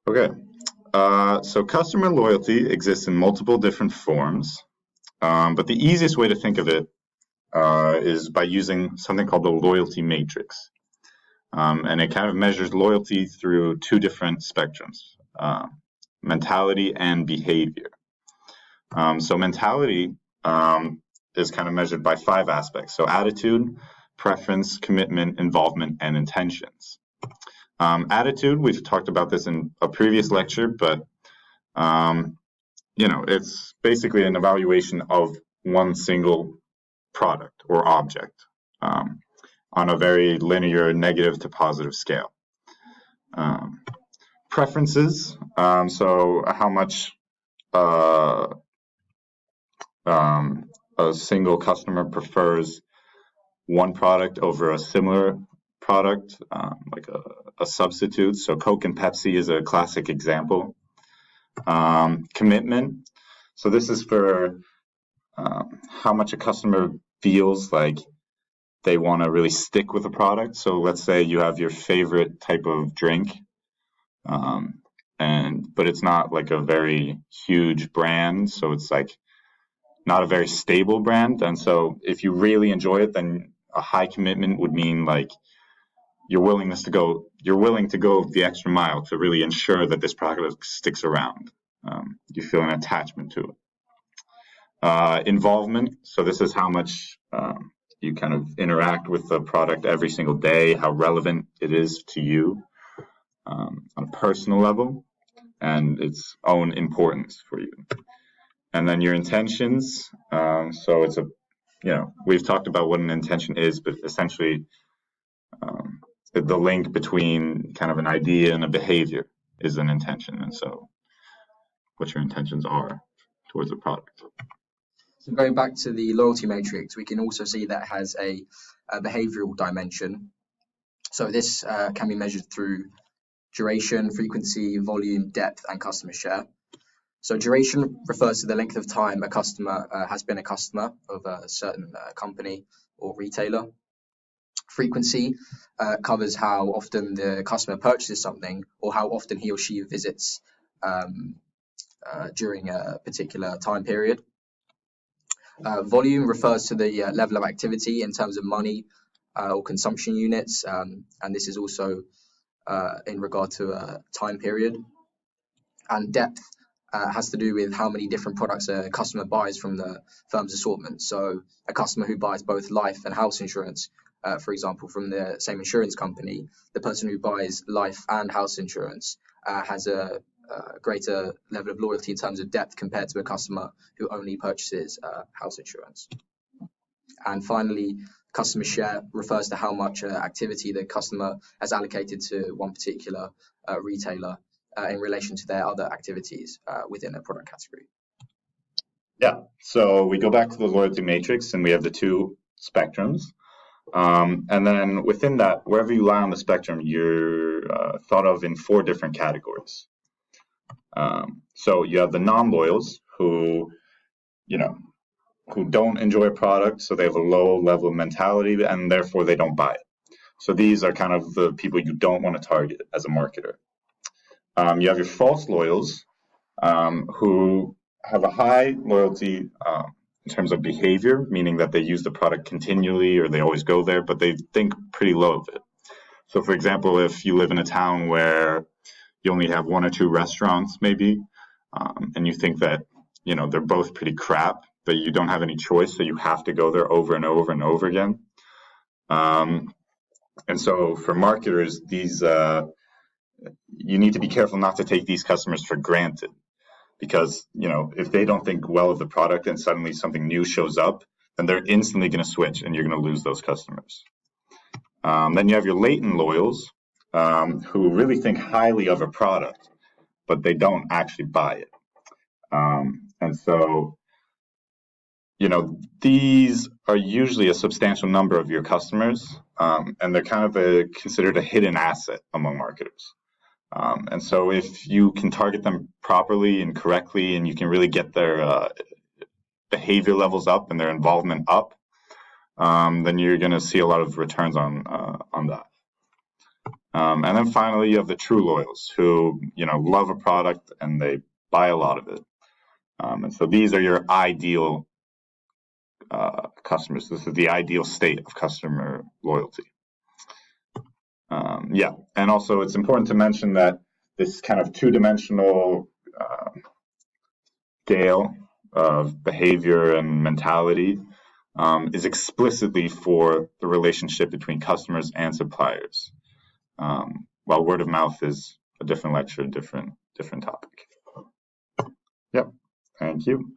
Okay, so customer loyalty exists in multiple different forms, but the easiest way to think of it is by using something called the loyalty matrix. And it kind of measures loyalty through two different spectrums, mentality and behavior. So mentality is kind of measured by 5 aspects. So attitude, preference, commitment, involvement, and intentions. Attitude, we've talked about this in a previous lecture, but it's basically an evaluation of one single product or object on a very linear negative to positive scale. Preferences, so how much a single customer prefers one product over a similar product, like a substitute. So Coke and Pepsi is a classic example. Commitment, so this is for how much a customer feels like they want to really stick with a product. So let's say you have your favorite type of drink, but it's not like a very huge brand, so it's like not a very stable brand. And so if you really enjoy it, then a high commitment would mean like you're willing to go the extra mile to really ensure that this product sticks around. You feel an attachment to it. Involvement, so this is how much you kind of interact with the product every single day, how relevant it is to you on a personal level and its own importance for you. And then your intentions, so it's we've talked about what an intention is, but essentially the link between kind of an idea and a behavior is an intention. And so what your intentions are towards a product. So going back to the loyalty matrix, we can also see that has a behavioral dimension. So this can be measured through duration, frequency, volume, depth, and customer share. So duration refers to the length of time a customer has been a customer of a certain company or retailer. Frequency covers how often the customer purchases something or how often he or she visits during a particular time period. Volume refers to the level of activity in terms of money or consumption units, and this is also in regard to a time period. And depth has to do with how many different products a customer buys from the firm's assortment. So a customer who buys both life and house insurance, for example, from the same insurance company, the person who buys life and house insurance has a greater level of loyalty in terms of depth compared to a customer who only purchases house insurance. And finally, customer share refers to how much activity the customer has allocated to one particular retailer in relation to their other activities within a product category. Yeah, so we go back to the loyalty matrix and we have the two spectrums. And then within that, wherever you lie on the spectrum, you're thought of in 4 different categories. So you have the non-loyals who don't enjoy a product, so they have a low level of mentality and therefore they don't buy it. So these are kind of the people you don't want to target as a marketer. You have your false loyals who have a high loyalty in terms of behavior, meaning that they use the product continually or they always go there, but they think pretty low of it. So for example, if you live in a town where you only have 1 or 2 restaurants maybe, and you think that they're both pretty crap, but you don't have any choice, so you have to go there over and over and over again. And so for marketers, these you need to be careful not to take these customers for granted, because if they don't think well of the product and suddenly something new shows up, then they're instantly going to switch and you're going to lose those customers. Then you have your latent loyals who really think highly of a product, but they don't actually buy it. And so these are usually a substantial number of your customers, and they're kind of considered a hidden asset among marketers. And so if you can target them properly and correctly, and you can really get their behavior levels up and their involvement up, then you're going to see a lot of returns on that. And then finally, you have the true loyals who, love a product and they buy a lot of it. And so these are your ideal customers. This is the ideal state of customer loyalty. And also it's important to mention that this kind of two-dimensional scale of behavior and mentality is explicitly for the relationship between customers and suppliers, while word of mouth is a different lecture, different topic. Yep. Thank you.